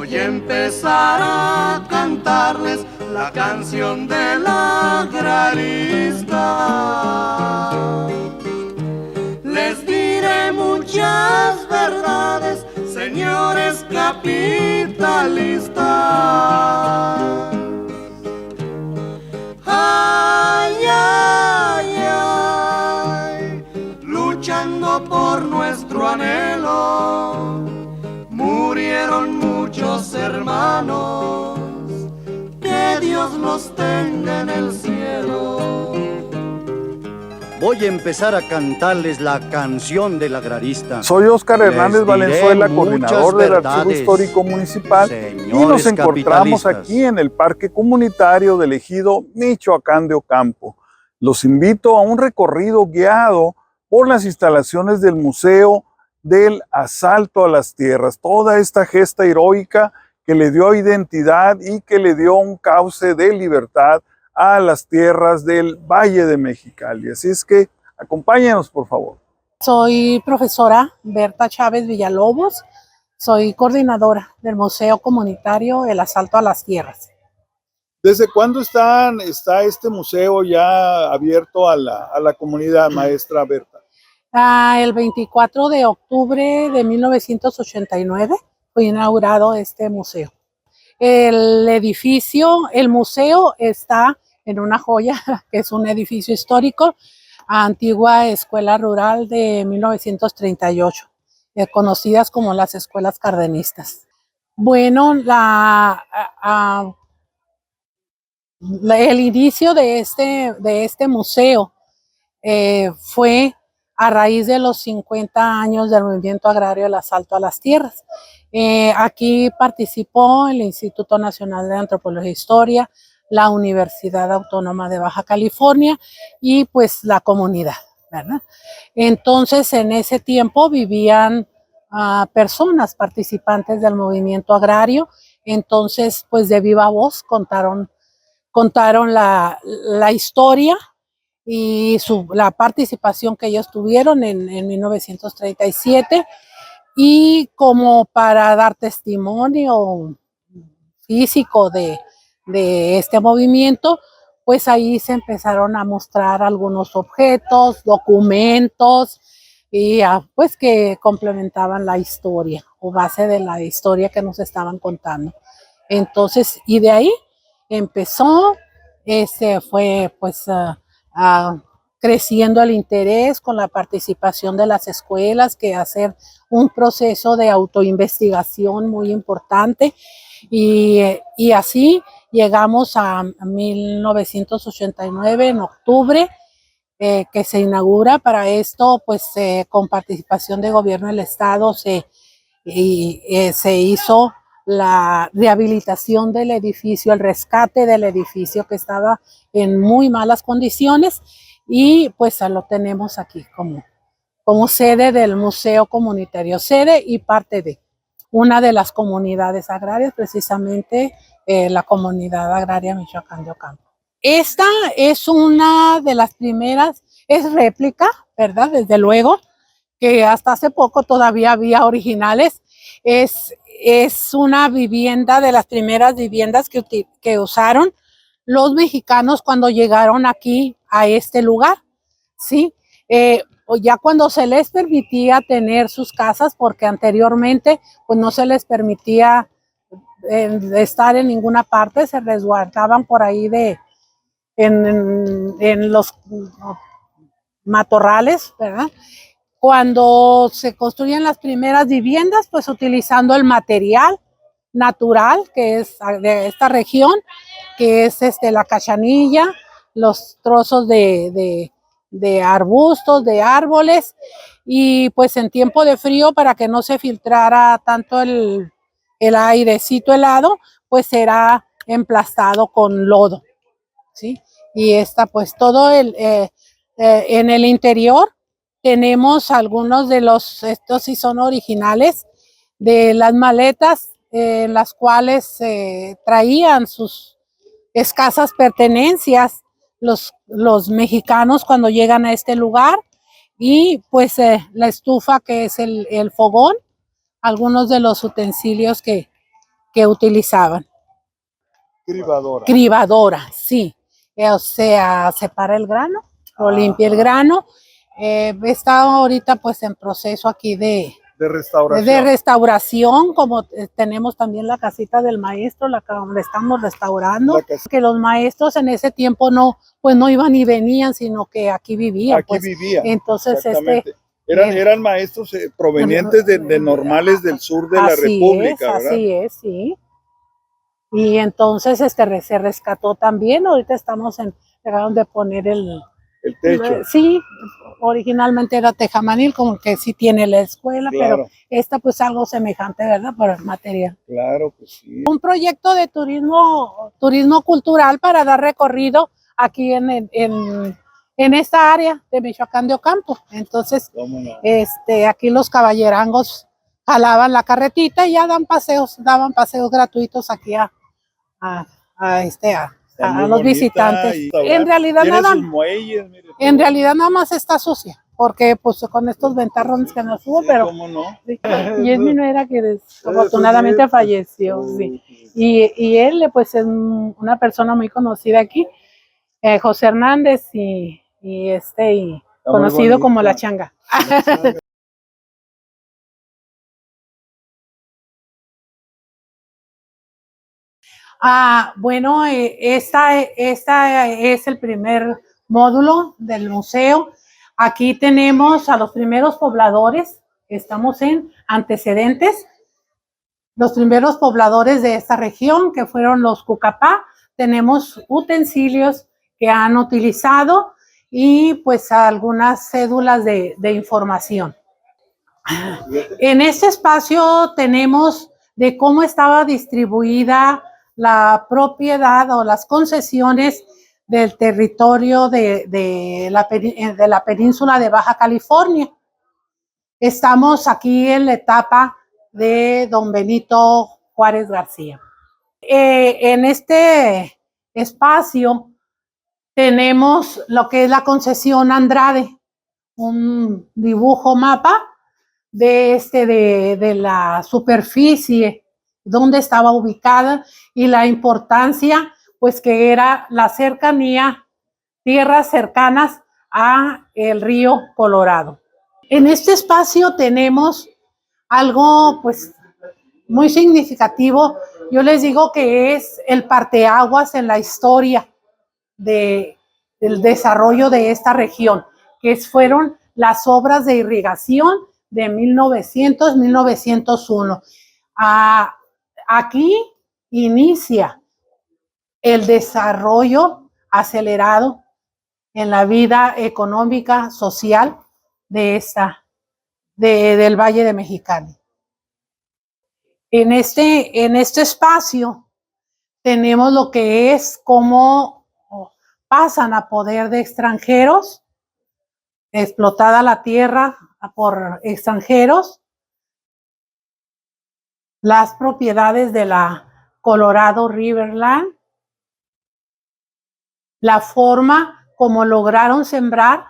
Voy a empezar a cantarles la canción del agrarista. Les diré muchas verdades, señores capitalistas. Ay, ay, ay, luchando por nuestro anhelo, murieron muchos hermanos, que Dios los tenga en el cielo. Voy a empezar a cantarles la canción del agrarista. Soy Óscar Hernández Valenzuela, coordinador del Archivo Histórico Municipal, y nos encontramos aquí en el Parque Comunitario del Ejido Michoacán de Ocampo. Los invito a un recorrido guiado por las instalaciones del Museo del Asalto a las Tierras, toda esta gesta heroica que le dio identidad y que le dio un cauce de libertad a las tierras del Valle de Mexicali. Así es que acompáñenos, por favor. Soy profesora Berta Chávez Villalobos, soy coordinadora del Museo Comunitario El Asalto a las Tierras. ¿Desde cuándo está este museo ya abierto a la comunidad, maestra Berta? El 24 de octubre de 1989 fue inaugurado este museo. El edificio, el museo está en una joya, que es un edificio histórico, antigua escuela rural de 1938, conocidas como las escuelas cardenistas. Bueno, el inicio de este museo fue a raíz de los 50 años del movimiento agrario del asalto a las tierras. Aquí participó el Instituto Nacional de Antropología e Historia, la Universidad Autónoma de Baja California y pues la comunidad, ¿verdad? Entonces en ese tiempo vivían personas participantes del movimiento agrario, entonces pues de viva voz contaron la historia y la participación que ellos tuvieron en 1937, y como para dar testimonio físico de este movimiento, pues ahí se empezaron a mostrar algunos objetos, documentos, y pues que complementaban la historia o base de la historia que nos estaban contando. Entonces, y de ahí empezó, fue pues creciendo el interés con la participación de las escuelas, que hacer un proceso de autoinvestigación muy importante, y así llegamos a 1989, en octubre, que se inaugura. Para esto, pues con participación de gobierno del estado se hizo la rehabilitación del edificio, el rescate del edificio que estaba en muy malas condiciones, y pues lo tenemos aquí como sede del Museo Comunitario, sede y parte de una de las comunidades agrarias, precisamente la Comunidad Agraria Michoacán de Ocampo. Esta es una de las primeras, es réplica, ¿verdad? Desde luego, que hasta hace poco todavía había originales. Es una vivienda, de las primeras viviendas que usaron los mexicanos cuando llegaron aquí a este lugar, ¿sí? Ya cuando se les permitía tener sus casas, porque anteriormente pues no se les permitía estar en ninguna parte, se resguardaban por ahí en los matorrales, ¿verdad? Cuando se construyen las primeras viviendas, pues utilizando el material natural que es de esta región, que es la cachanilla, los trozos de arbustos, de árboles, y pues en tiempo de frío, para que no se filtrara tanto el airecito helado, pues será emplastado con lodo, ¿sí? Y pues todo en el interior tenemos algunos de estos sí son originales, de las maletas en las cuales traían sus escasas pertenencias los mexicanos cuando llegan a este lugar, y pues la estufa, que es el fogón, algunos de los utensilios que que utilizaban. Cribadora. Cribadora, sí. O sea, separa el grano, lo limpia el grano. Está ahorita pues en proceso aquí de restauración, como tenemos también la casita del maestro, la que donde estamos restaurando, que los maestros en ese tiempo no iban y venían, sino que aquí vivían. Aquí vivían. Entonces eran maestros provenientes de normales del sur de la República, ¿verdad? Así es, sí. Y entonces se rescató también. Ahorita estamos acaban de poner el techo. Sí, originalmente era tejamanil, como que sí tiene la escuela, claro. Pero esta pues algo semejante, ¿verdad? Por el material. Claro que sí. Un proyecto de turismo cultural para dar recorrido aquí en esta área de Michoacán de Ocampo. Entonces, aquí los caballerangos jalaban la carretita y ya daban paseos gratuitos aquí a los visitantes. En realidad nada más está sucia, porque pues con estos ventarrones que nos hubo, pero y es mi nuera que desafortunadamente falleció, sí. Y él pues es una persona muy conocida aquí, José Hernández, y conocido como La Changa. Bueno, esta es el primer módulo del museo. Aquí tenemos a los primeros pobladores, estamos en antecedentes, los primeros pobladores de esta región, que fueron los Cucapá. Tenemos utensilios que han utilizado y pues algunas cédulas de información. En este espacio tenemos de cómo estaba distribuida la propiedad o las concesiones del territorio de la península de Baja California. Estamos aquí en la etapa de don Benito Juárez García. En este espacio tenemos lo que es la concesión Andrade, un dibujo mapa de la superficie donde estaba ubicada y la importancia pues que era la cercanía, tierras cercanas a el río Colorado. En este espacio tenemos algo pues muy significativo. Yo les digo que es el parteaguas en la historia del desarrollo de esta región, que fueron las obras de irrigación de 1900-1901. Aquí inicia el desarrollo acelerado en la vida económica, social del Valle de Mexicali. En este espacio tenemos lo que es cómo pasan a poder de extranjeros, explotada la tierra por extranjeros, las propiedades de la Colorado Riverland, la forma como lograron sembrar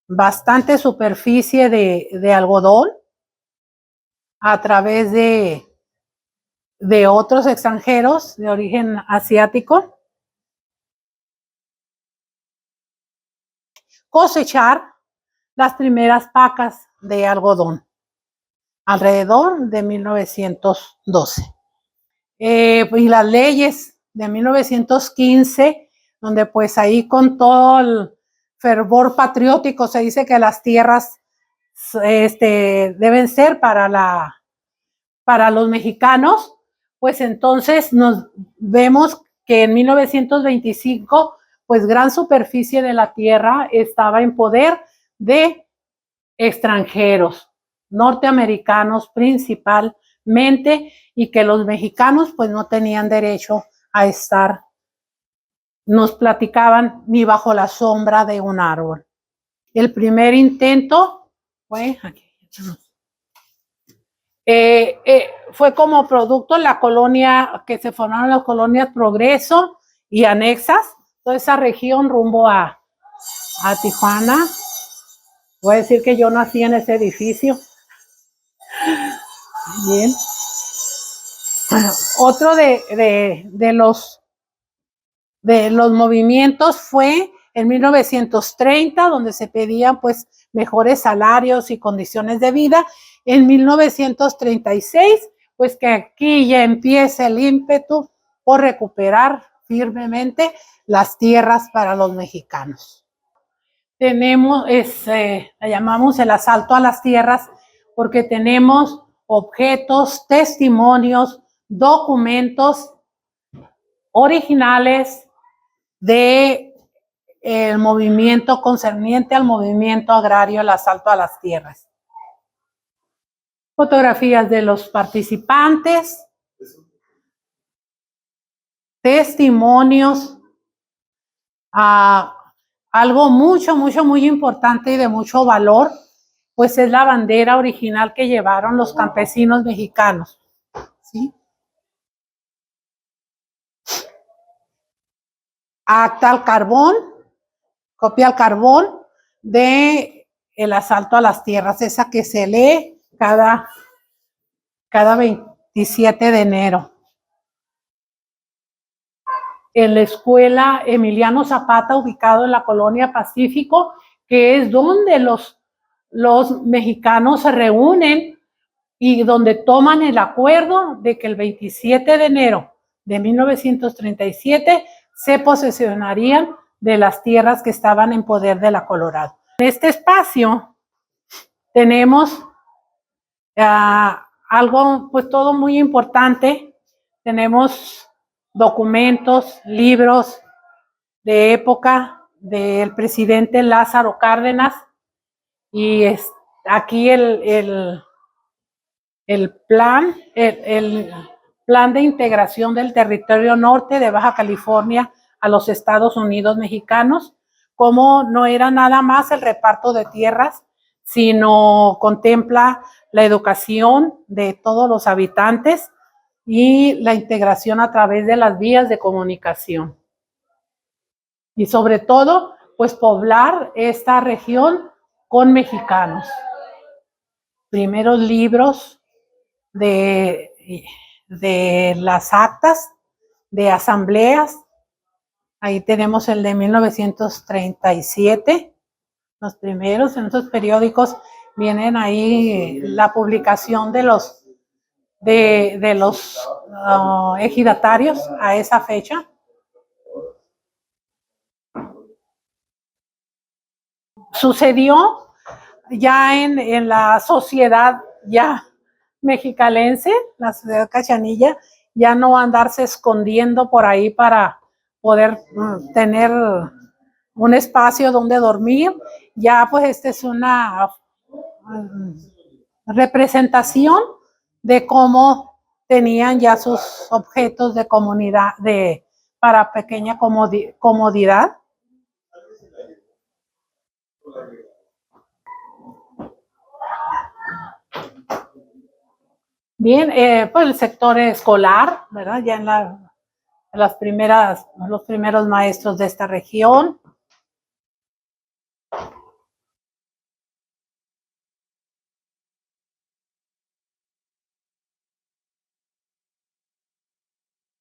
bastante superficie de algodón a través de otros extranjeros de origen asiático, cosechar las primeras pacas de algodón alrededor de 1912. Y las leyes de 1915, donde pues ahí con todo el fervor patriótico se dice que las tierras deben ser para los mexicanos, pues entonces nos vemos que en 1925 pues gran superficie de la tierra estaba en poder de extranjeros, norteamericanos principalmente, y que los mexicanos pues no tenían derecho a estar, nos platicaban, ni bajo la sombra de un árbol. El primer intento fue fue como producto de la colonia, que se formaron las colonias Progreso y anexas, toda esa región rumbo a Tijuana. Voy a decir que yo nací en ese edificio. Bien. Otro de los movimientos fue en 1930, donde se pedían pues mejores salarios y condiciones de vida. En 1936, pues que aquí ya empieza el ímpetu por recuperar firmemente las tierras para los mexicanos. Tenemos, la llamamos el asalto a las tierras, porque tenemos objetos, testimonios, documentos originales de el movimiento concerniente al movimiento agrario, el asalto a las tierras. Fotografías de los participantes, testimonios, algo muy importante y de mucho valor, pues es la bandera original que llevaron los campesinos mexicanos, ¿sí? Acta al carbón, copia al carbón de el asalto a las tierras, esa que se lee cada 27 de enero. En la escuela Emiliano Zapata, ubicado en la colonia Pacífico, que es donde los mexicanos se reúnen y donde toman el acuerdo de que el 27 de enero de 1937 se posesionarían de las tierras que estaban en poder de la Colorado. En este espacio tenemos algo, pues todo muy importante. Tenemos documentos, libros de época del presidente Lázaro Cárdenas, y aquí el plan de integración del territorio norte de Baja California a los Estados Unidos mexicanos, como no era nada más el reparto de tierras, sino contempla la educación de todos los habitantes y la integración a través de las vías de comunicación. Y sobre todo, pues poblar esta región con mexicanos. Primeros libros de las actas de asambleas. Ahí tenemos el de 1937, los primeros. En esos periódicos vienen ahí la publicación de los ejidatarios a esa fecha. Sucedió ya en la sociedad ya mexicalense, la sociedad cachanilla, ya no andarse escondiendo por ahí para poder tener un espacio donde dormir. Ya pues esta es una representación de cómo tenían ya sus objetos de comunidad, para pequeña comodidad. Bien, pues el sector escolar, ¿verdad? Ya en los primeros maestros de esta región.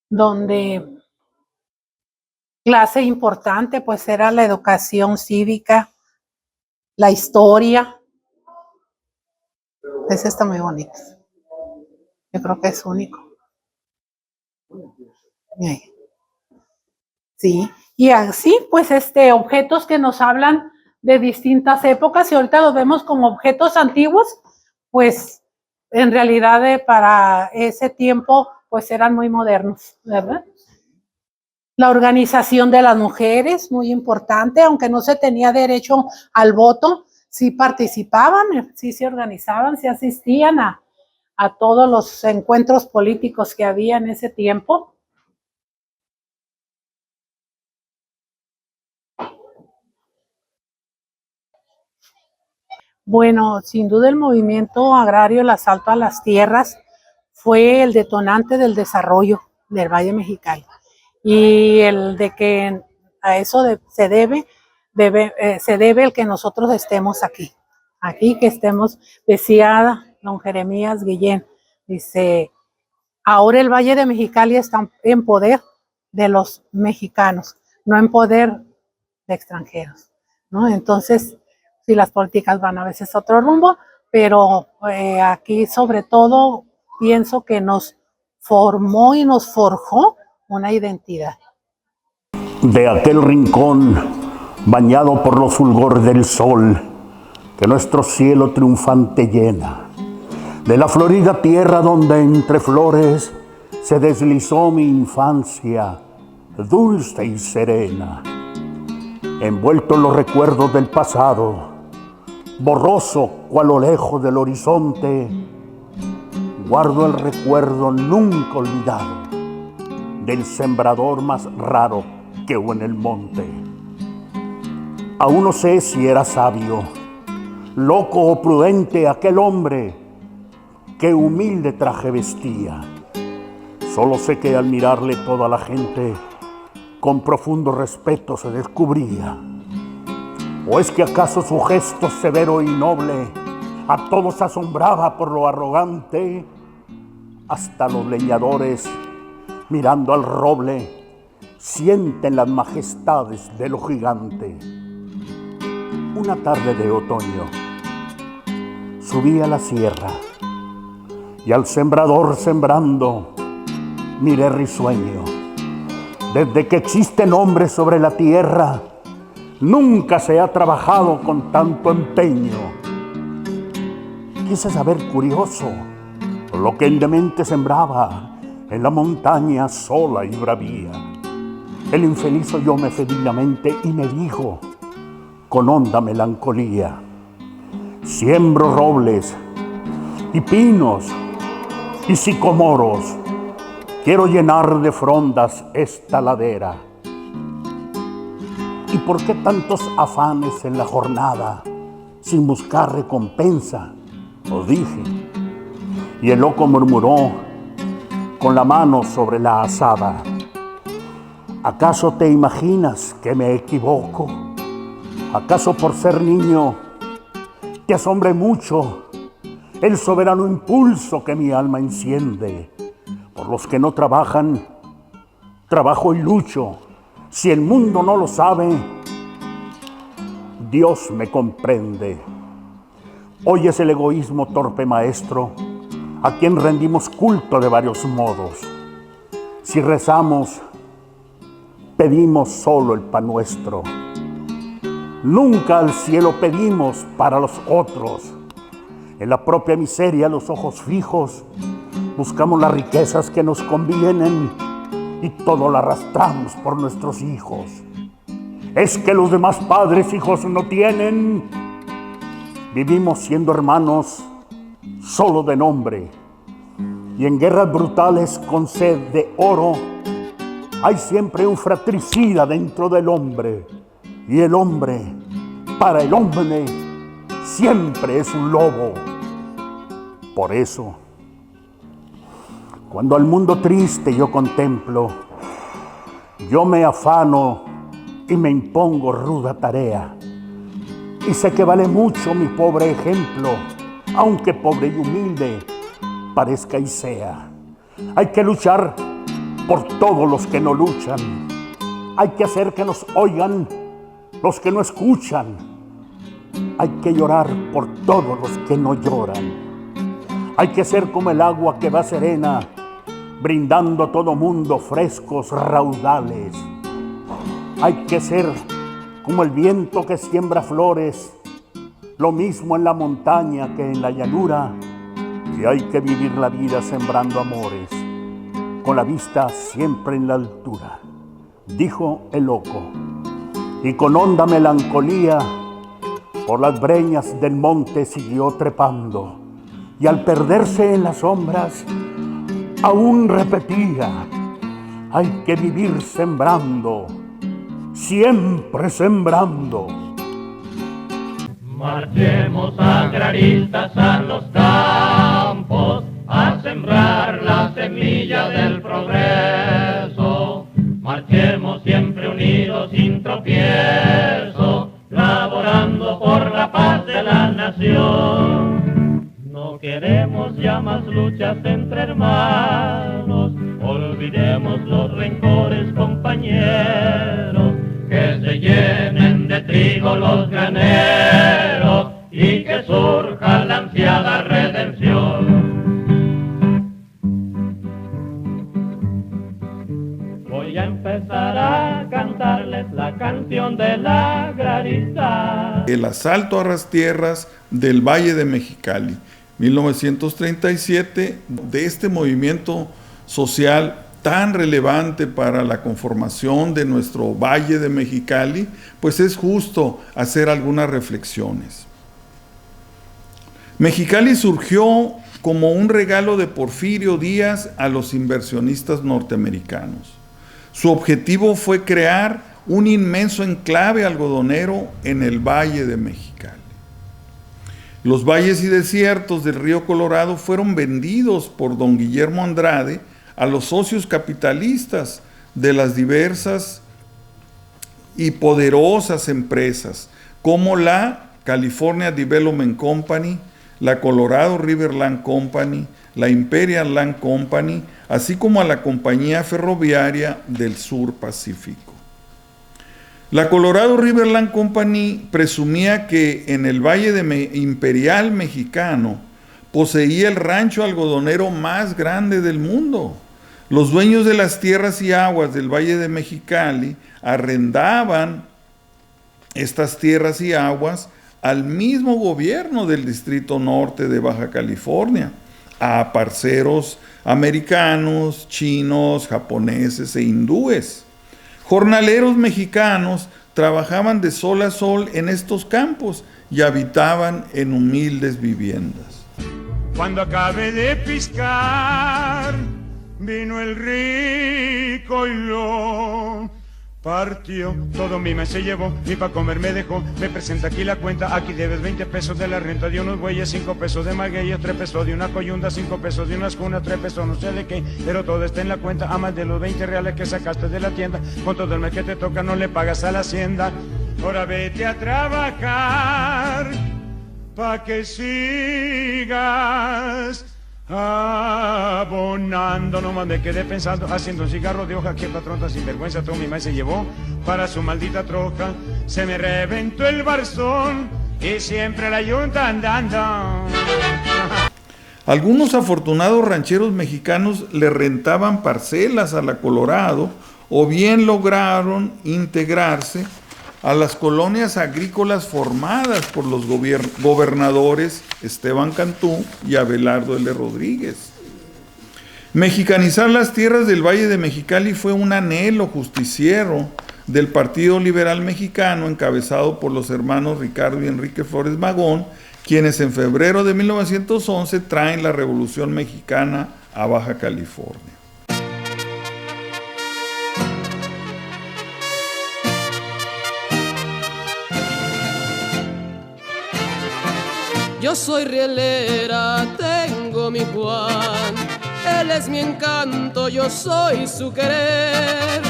Donde clase importante pues era la educación cívica, la historia. Ese está muy bonito. Yo creo que es único. Sí, y así pues objetos que nos hablan de distintas épocas, y ahorita los vemos como objetos antiguos, pues en realidad para ese tiempo pues eran muy modernos, ¿verdad? La organización de las mujeres, muy importante, aunque no se tenía derecho al voto, sí participaban, sí se organizaban, sí asistían a todos los encuentros políticos que había en ese tiempo. Bueno, sin duda el movimiento agrario, el asalto a las tierras, fue el detonante del desarrollo del Valle Mexicali. Y el de que a eso se debe el que nosotros estemos aquí que estemos, decía don Jeremías Guillén, dice, Ahora el Valle de Mexicali está en poder de los mexicanos, no en poder de extranjeros, ¿no? Entonces, sí, las políticas van a veces a otro rumbo, pero aquí sobre todo pienso que nos formó y nos forjó una identidad. De aquel rincón, bañado por los fulgores del sol, que nuestro cielo triunfante llena, de la florida tierra donde entre flores se deslizó mi infancia, dulce y serena, envuelto en los recuerdos del pasado, borroso cual lo lejos del horizonte, guardo el recuerdo nunca olvidado del sembrador más raro que hubo en el monte. Aún no sé si era sabio, loco o prudente aquel hombre que humilde traje vestía. Solo sé que al mirarle toda la gente con profundo respeto se descubría. ¿O es que acaso su gesto severo y noble a todos asombraba por lo arrogante? Hasta los leñadores, mirando al roble, sienten las majestades de lo gigante. Una tarde de otoño, subí a la sierra y al sembrador sembrando, miré risueño. Desde que existen hombres sobre la tierra, nunca se ha trabajado con tanto empeño. Quise saber curioso lo que el demente sembraba en la montaña sola y bravía. El infeliz oyóme febrilmente y me dijo con honda melancolía: siembro robles y pinos y sicomoros, quiero llenar de frondas esta ladera. ¿Y por qué tantos afanes en la jornada sin buscar recompensa? Os dije. Y el loco murmuró con la mano sobre la azada: ¿acaso te imaginas que me equivoco? ¿Acaso por ser niño te asombre mucho el soberano impulso que mi alma enciende? Por los que no trabajan, trabajo y lucho. Si el mundo no lo sabe, Dios me comprende. Hoy es el egoísmo torpe maestro, a quien rendimos culto de varios modos. Si rezamos, pedimos solo el pan nuestro. Nunca al cielo pedimos para los otros. En la propia miseria, los ojos fijos, buscamos las riquezas que nos convienen y todo lo arrastramos por nuestros hijos. Es que los demás padres hijos no tienen. Vivimos siendo hermanos solo de nombre, y en guerras brutales con sed de oro hay siempre un fratricida dentro del hombre, y el hombre para el hombre siempre es un lobo. Por eso, cuando al mundo triste yo contemplo, yo me afano y me impongo ruda tarea. Y sé que vale mucho mi pobre ejemplo, aunque pobre y humilde parezca y sea. Hay que luchar por todos los que no luchan. Hay que hacer que nos oigan los que no escuchan. Hay que llorar por todos los que no lloran. Hay que ser como el agua que va serena, brindando a todo mundo frescos raudales. Hay que ser como el viento que siembra flores, lo mismo en la montaña que en la llanura, y hay que vivir la vida sembrando amores, con la vista siempre en la altura, dijo el loco, y con honda melancolía por las breñas del monte siguió trepando, y al perderse en las sombras aún repetía: hay que vivir sembrando, siempre sembrando. Marchemos agraristas a los campos a sembrar la semilla del progreso. Marchemos siempre unidos sin tropiezo, laborando por la paz de la nación. No queremos ya más luchas entre hermanos, Olvidemos los rencores, compañeros, que se llenen de trigo los graneros y que surja la ansiada redención. Voy a empezar a cantarles la canción del agrarista. El asalto a las tierras del Valle de Mexicali, 1937, de este movimiento social tan relevante para la conformación de nuestro Valle de Mexicali, pues es justo hacer algunas reflexiones. Mexicali surgió como un regalo de Porfirio Díaz a los inversionistas norteamericanos. Su objetivo fue crear un inmenso enclave algodonero en el Valle de Mexicali. Los valles y desiertos del río Colorado fueron vendidos por don Guillermo Andrade a los socios capitalistas de las diversas y poderosas empresas, como la California Development Company, la Colorado River Land Company, la Imperial Land Company, así como a la Compañía Ferroviaria del Sur Pacífico. La Colorado River Land Company presumía que en el Valle Imperial mexicano poseía el rancho algodonero más grande del mundo. Los dueños de las tierras y aguas del Valle de Mexicali arrendaban estas tierras y aguas al mismo gobierno del Distrito Norte de Baja California, a parceros americanos, chinos, japoneses e hindúes. Jornaleros mexicanos trabajaban de sol a sol en estos campos y habitaban en humildes viviendas. Cuando acabé de piscar, vino el rico y lo partió. Todo mi mes se llevó, ni pa' comer me dejó. Me presenta aquí la cuenta, aquí debes 20 pesos de la renta de unos bueyes, 5 pesos de magueyes, 3 pesos de una coyunda, 5 pesos de unas cunas, 3 pesos no sé de qué, pero todo está en la cuenta, a más de los 20 reales que sacaste de la tienda. Con todo el mes que te toca no le pagas a la hacienda. Ahora vete a trabajar pa' que sigas abonando. Nomás me quedé pensando, haciendo un cigarro de hoja, que patrón tan sinvergüenza, todo mi maíz se llevó para su maldita troca. Se me reventó el barzón y siempre la yunta andando. Algunos afortunados rancheros mexicanos le rentaban parcelas a la Colorado o bien lograron integrarse a las colonias agrícolas formadas por los gobernadores Esteban Cantú y Abelardo L. Rodríguez. Mexicanizar las tierras del Valle de Mexicali fue un anhelo justiciero del Partido Liberal Mexicano, encabezado por los hermanos Ricardo y Enrique Flores Magón, quienes en febrero de 1911 traen la Revolución Mexicana a Baja California. Yo soy rielera, tengo mi Juan, él es mi encanto, yo soy su querer.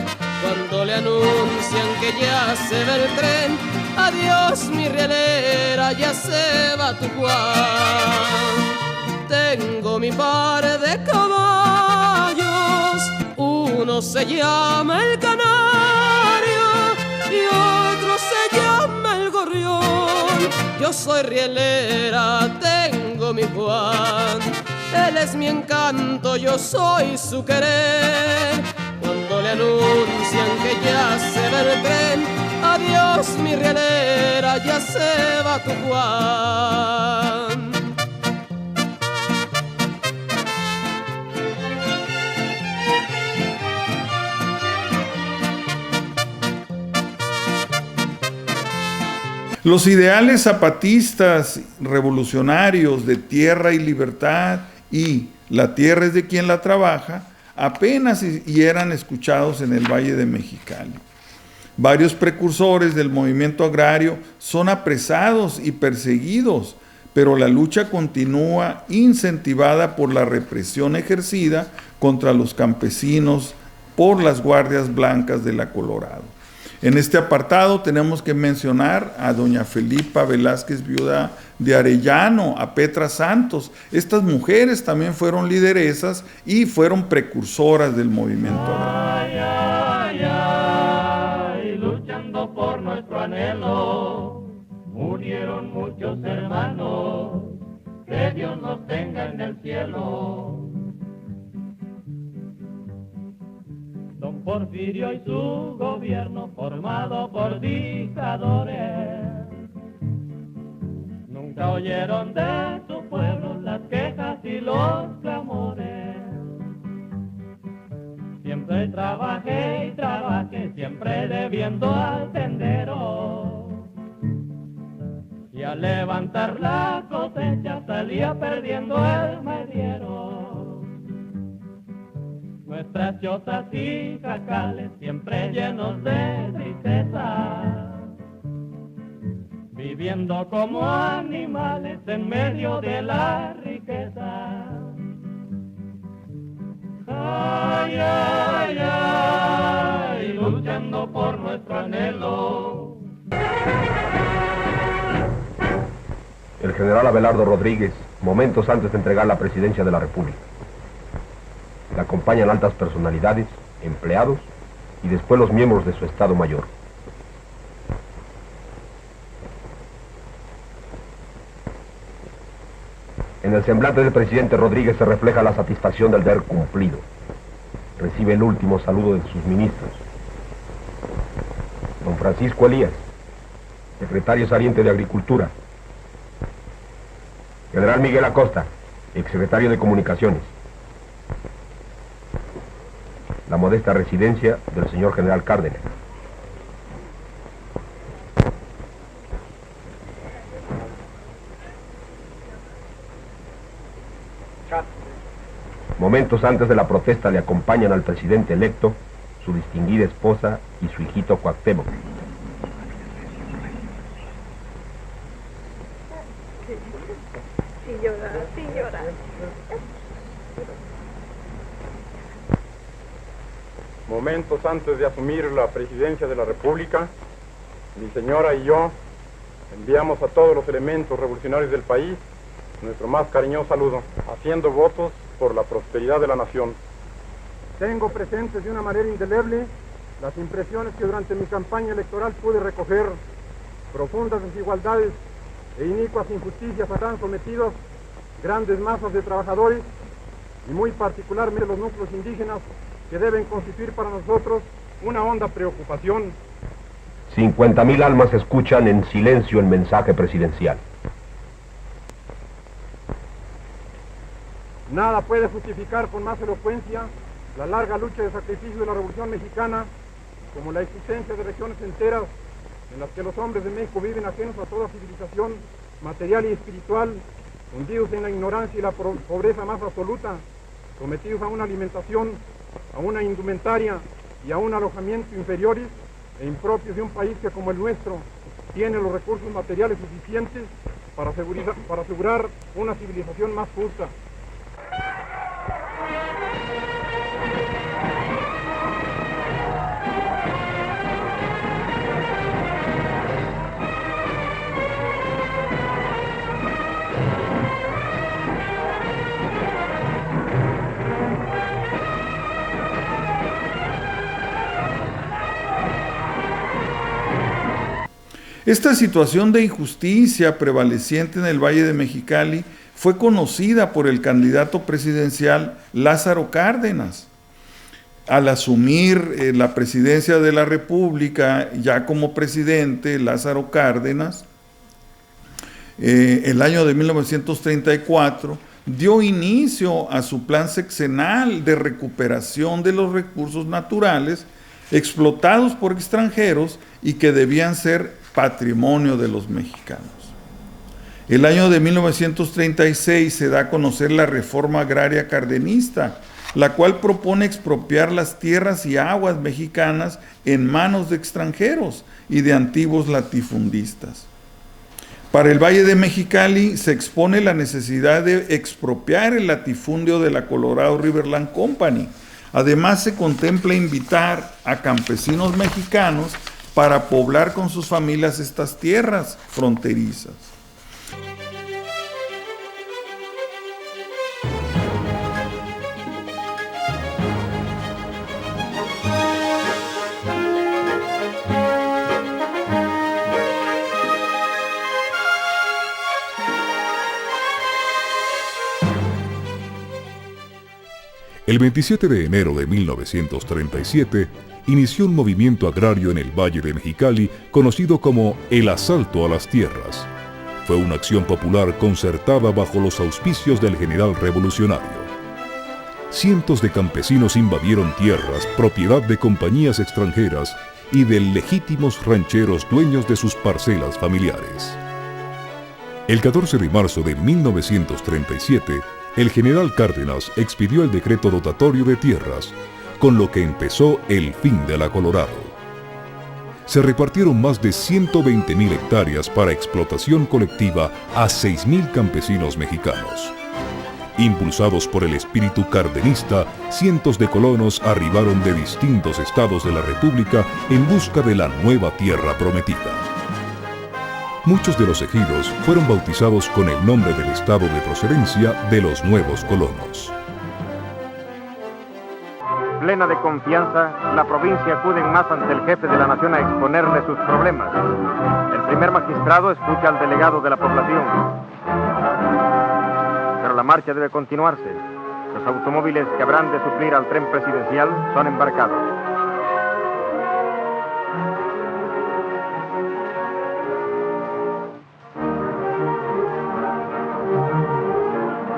Cuando le anuncian que ya se va el tren, adiós mi rielera, ya se va tu Juan. Tengo mi par de caballos, uno se llama el Canario y otro se llama el Gorrión. Yo soy rielera, tengo mi Juan, él es mi encanto, yo soy su querer. Cuando le anuncian que ya se va el tren, adiós mi rielera, ya se va tu Juan. Los ideales zapatistas revolucionarios de tierra y libertad y la tierra es de quien la trabaja apenas y eran escuchados en el Valle de Mexicali. Varios precursores del movimiento agrario son apresados y perseguidos, pero la lucha continúa incentivada por la represión ejercida contra los campesinos por las guardias blancas de la Colorado. En este apartado tenemos que mencionar a doña Felipa Velázquez, viuda de Arellano a Petra Santos. Estas mujeres también fueron lideresas y fueron precursoras del movimiento agrario. Ay, ay, ay, luchando por nuestro anhelo, murieron muchos hermanos, que Dios los tenga en el cielo. Don Porfirio y su gobierno, formado por dictadores, nunca oyeron de su pueblo las quejas y los clamores. Siempre trabajé y trabajé, siempre debiendo al tendero, y al levantar la cosecha salía perdiendo el mediero. Nuestras chozas y jacales siempre llenos de tristeza, viviendo como animales en medio de la riqueza. Ay, ay, ay, luchando por nuestro anhelo. El general Abelardo Rodríguez, momentos antes de entregar la presidencia de la República. Le acompañan altas personalidades, empleados y después los miembros de su Estado Mayor. En el semblante del presidente Rodríguez se refleja la satisfacción del deber cumplido. Recibe el último saludo de sus ministros. Don Francisco Elías, secretario saliente de Agricultura. General Miguel Acosta, exsecretario de Comunicaciones. La modesta residencia del señor general Cárdenas. Momentos antes de la protesta le acompañan al presidente electo, su distinguida esposa y su hijito Cuauhtémoc. Sí llora. Momentos antes de asumir la presidencia de la República, mi señora y yo enviamos a todos los elementos revolucionarios del país nuestro más cariñoso saludo, haciendo votos por la prosperidad de la nación. Tengo presentes de una manera indeleble las impresiones que durante mi campaña electoral pude recoger: profundas desigualdades e inicuas injusticias a que están sometidos grandes masas de trabajadores, y muy particularmente los núcleos indígenas, que deben constituir para nosotros una honda preocupación. 50,000 almas escuchan en silencio el mensaje presidencial. Nada puede justificar con más elocuencia la larga lucha de sacrificio de la Revolución Mexicana, como la existencia de regiones enteras en las que los hombres de México viven ajenos a toda civilización material y espiritual, hundidos en la ignorancia y la pobreza más absoluta, sometidos a una alimentación, a una indumentaria y a un alojamiento inferiores e impropios de un país que, como el nuestro, tiene los recursos materiales suficientes para asegurar una civilización más justa. Esta situación de injusticia prevaleciente en el Valle de Mexicali fue conocida por el candidato presidencial Lázaro Cárdenas. Al asumir la presidencia de la República, ya como presidente, Lázaro Cárdenas, el año de 1934, dio inicio a su plan sexenal de recuperación de los recursos naturales explotados por extranjeros y que debían ser patrimonio de los mexicanos. El año de 1936 se da a conocer la reforma agraria cardenista, la cual propone expropiar las tierras y aguas mexicanas en manos de extranjeros y de antiguos latifundistas. Para el Valle de Mexicali se expone la necesidad de expropiar el latifundio de la Colorado Riverland Company. Además, se contempla invitar a campesinos mexicanos para poblar con sus familias estas tierras fronterizas. El 27 de enero de 1937 inició un movimiento agrario en el Valle de Mexicali conocido como el Asalto a las Tierras. Fue una acción popular concertada bajo los auspicios del general revolucionario. Cientos de campesinos invadieron tierras, propiedad de compañías extranjeras y de legítimos rancheros dueños de sus parcelas familiares. El 14 de marzo de 1937, el general Cárdenas expidió el decreto dotatorio de tierras, con lo que empezó el fin de la Colorado. Se repartieron más de 120,000 hectáreas para explotación colectiva a 6,000 campesinos mexicanos. Impulsados por el espíritu cardenista, cientos de colonos arribaron de distintos estados de la República en busca de la nueva tierra prometida. Muchos de los ejidos fueron bautizados con el nombre del estado de procedencia de los nuevos colonos. Plena de confianza, la provincia acude en masa ante el jefe de la nación a exponerle sus problemas. El primer magistrado escucha al delegado de la población. Pero la marcha debe continuarse. Los automóviles que habrán de suplir al tren presidencial son embarcados.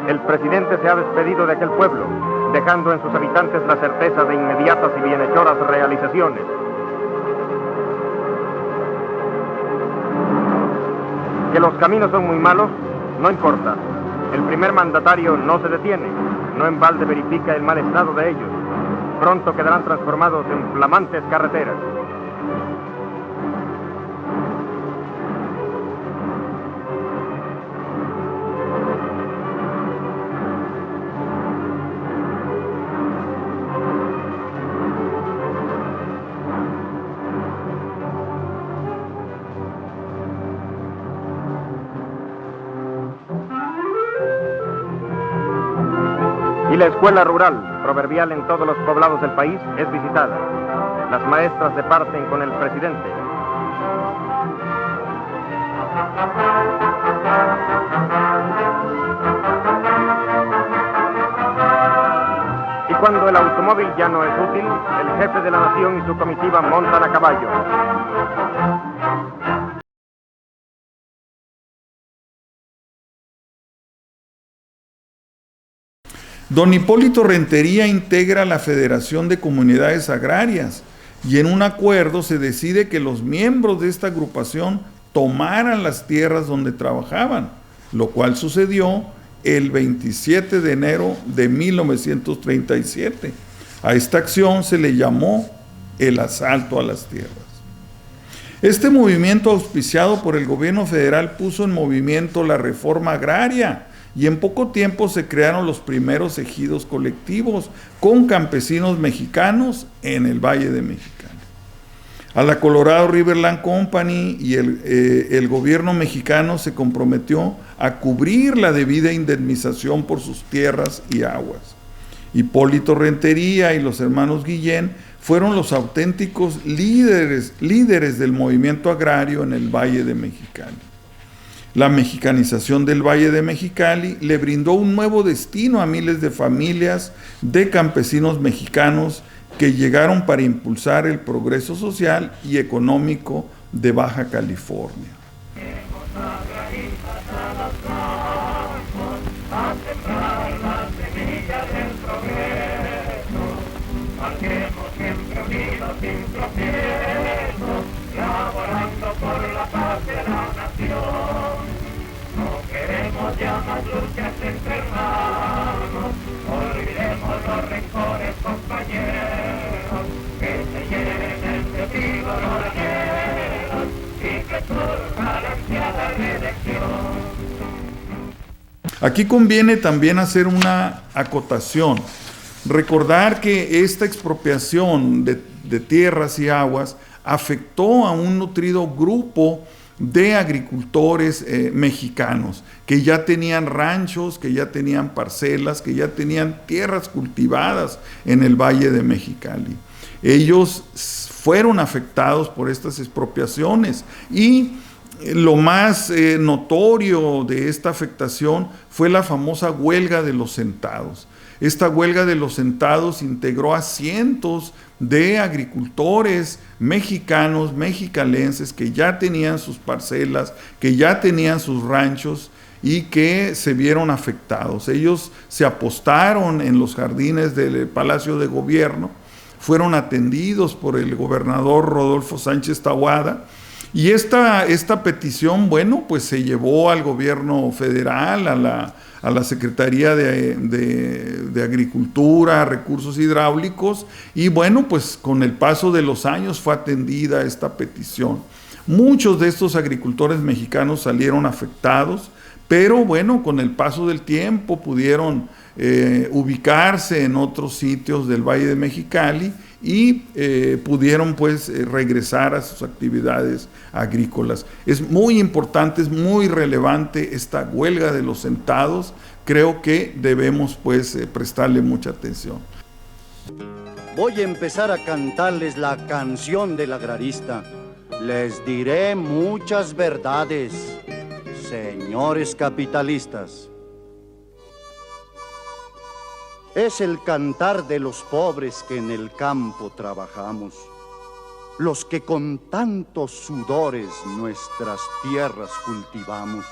El presidente se ha despedido de aquel pueblo, dejando en sus habitantes la certeza de inmediatas y bienhechoras realizaciones. Que los caminos son muy malos, no importa. El primer mandatario no se detiene, no en balde verifica el mal estado de ellos. Pronto quedarán transformados en flamantes carreteras. Y la escuela rural, proverbial en todos los poblados del país, es visitada. Las maestras departen con el presidente. Y cuando el automóvil ya no es útil, el jefe de la nación y su comitiva montan a caballo. Don Hipólito Rentería integra la Federación de Comunidades Agrarias y en un acuerdo se decide que los miembros de esta agrupación tomaran las tierras donde trabajaban, lo cual sucedió el 27 de enero de 1937. A esta acción se le llamó el Asalto a las Tierras. Este movimiento, auspiciado por el gobierno federal, puso en movimiento la reforma agraria, y en poco tiempo se crearon los primeros ejidos colectivos con campesinos mexicanos en el Valle de Mexicali. A la Colorado Riverland Company y el gobierno mexicano se comprometió a cubrir la debida indemnización por sus tierras y aguas. Hipólito Rentería y los hermanos Guillén fueron los auténticos líderes del movimiento agrario en el Valle de Mexicali. La mexicanización del Valle de Mexicali le brindó un nuevo destino a miles de familias de campesinos mexicanos que llegaron para impulsar el progreso social y económico de Baja California. Ya más luchas entre hermanos, olvidemos los rencores, compañeros, que se llenen de vigor oraneros y que surja la ansiada reelección. Aquí conviene también hacer una acotación, recordar que esta expropiación de tierras y aguas afectó a un nutrido grupo de agricultores mexicanos que ya tenían ranchos, que ya tenían parcelas, que ya tenían tierras cultivadas en el Valle de Mexicali. Ellos fueron afectados por estas expropiaciones y lo más notorio de esta afectación fue la famosa huelga de los sentados. Esta huelga de los sentados integró a cientos de agricultores mexicanos, mexicalenses, que ya tenían sus parcelas, que ya tenían sus ranchos y que se vieron afectados. Ellos se apostaron en los jardines del Palacio de Gobierno, fueron atendidos por el gobernador Rodolfo Sánchez Tahuada, y esta petición, bueno, pues se llevó al gobierno federal, a la Secretaría de Agricultura, Recursos Hidráulicos, y bueno, pues con el paso de los años fue atendida esta petición. Muchos de estos agricultores mexicanos salieron afectados, pero bueno, con el paso del tiempo pudieron ubicarse en otros sitios del Valle de Mexicali y pudieron pues regresar a sus actividades agrícolas. Es muy importante, es muy relevante esta huelga de los sentados. Creo que debemos pues prestarle mucha atención. Voy a empezar a cantarles la canción del agrarista. Les diré muchas verdades, señores capitalistas. Es el cantar de los pobres que en el campo trabajamos, los que con tantos sudores nuestras tierras cultivamos.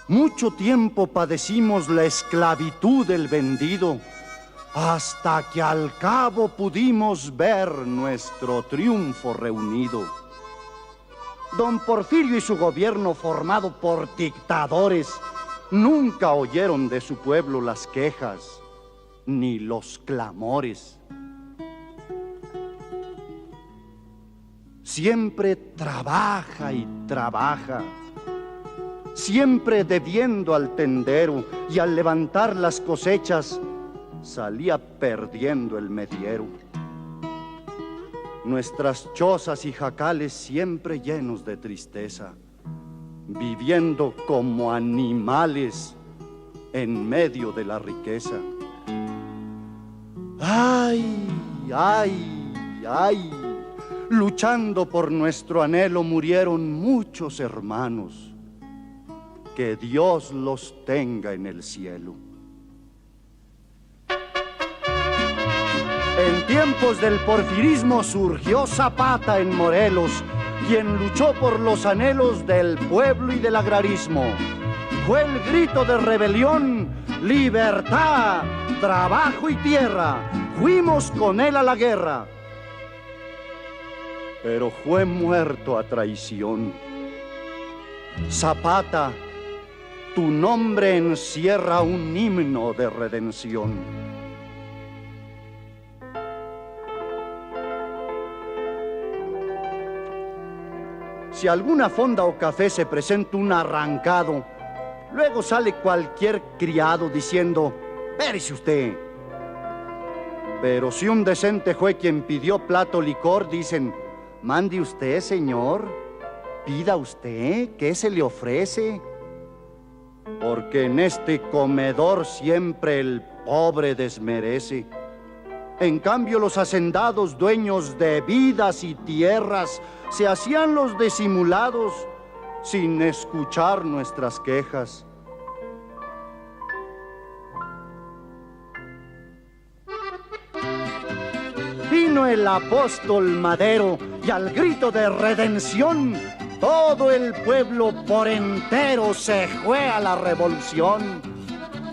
Mucho tiempo padecimos la esclavitud del vendido, hasta que al cabo pudimos ver nuestro triunfo reunido. Don Porfirio y su gobierno formado por dictadores nunca oyeron de su pueblo las quejas ni los clamores. Siempre trabaja y trabaja, siempre debiendo al tendero, y al levantar las cosechas salía perdiendo el mediero. Nuestras chozas y jacales siempre llenos de tristeza, viviendo como animales en medio de la riqueza. ¡Ay, ay, ay! Luchando por nuestro anhelo murieron muchos hermanos. Que Dios los tenga en el cielo. En tiempos del porfirismo surgió Zapata en Morelos, quien luchó por los anhelos del pueblo y del agrarismo. Fue el grito de rebelión: libertad, trabajo y tierra. Fuimos con él a la guerra, pero fue muerto a traición. Zapata, tu nombre encierra un himno de redención. Si alguna fonda o café se presenta un arrancado, luego sale cualquier criado diciendo: «Espérese usted». Pero si un decente fue quien pidió plato licor, dicen: «Mande usted, señor, pida usted, ¿qué se le ofrece?». Porque en este comedor siempre el pobre desmerece. En cambio, los hacendados, dueños de vidas y tierras, se hacían los disimulados sin escuchar nuestras quejas. Vino el apóstol Madero y al grito de redención, todo el pueblo por entero se fue a la revolución.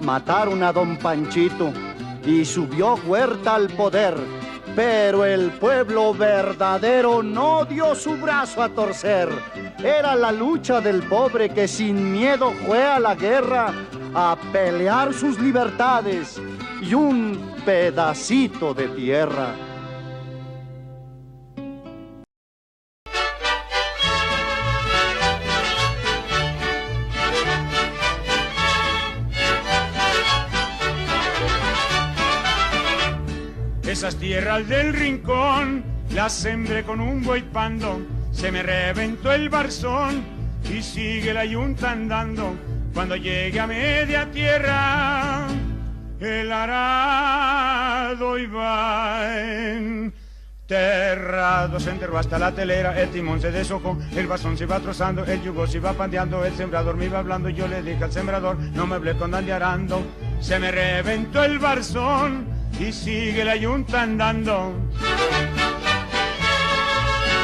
Mataron a don Panchito y subió Huerta al poder, pero el pueblo verdadero no dio su brazo a torcer. Era la lucha del pobre que sin miedo fue a la guerra a pelear sus libertades y un pedacito de tierra. Esas tierras del rincón las sembré con un buey pando, se me reventó el barzón y sigue la yunta andando. Cuando llegue a media tierra, el arado iba en Terrado se enterró hasta la telera, el timón se deshojó, el bastón se iba trozando, el yugo se iba pandeando, el sembrador me iba hablando, yo le dije al sembrador, no me hablé con dandearando. Se me reventó el barzón y sigue la yunta andando.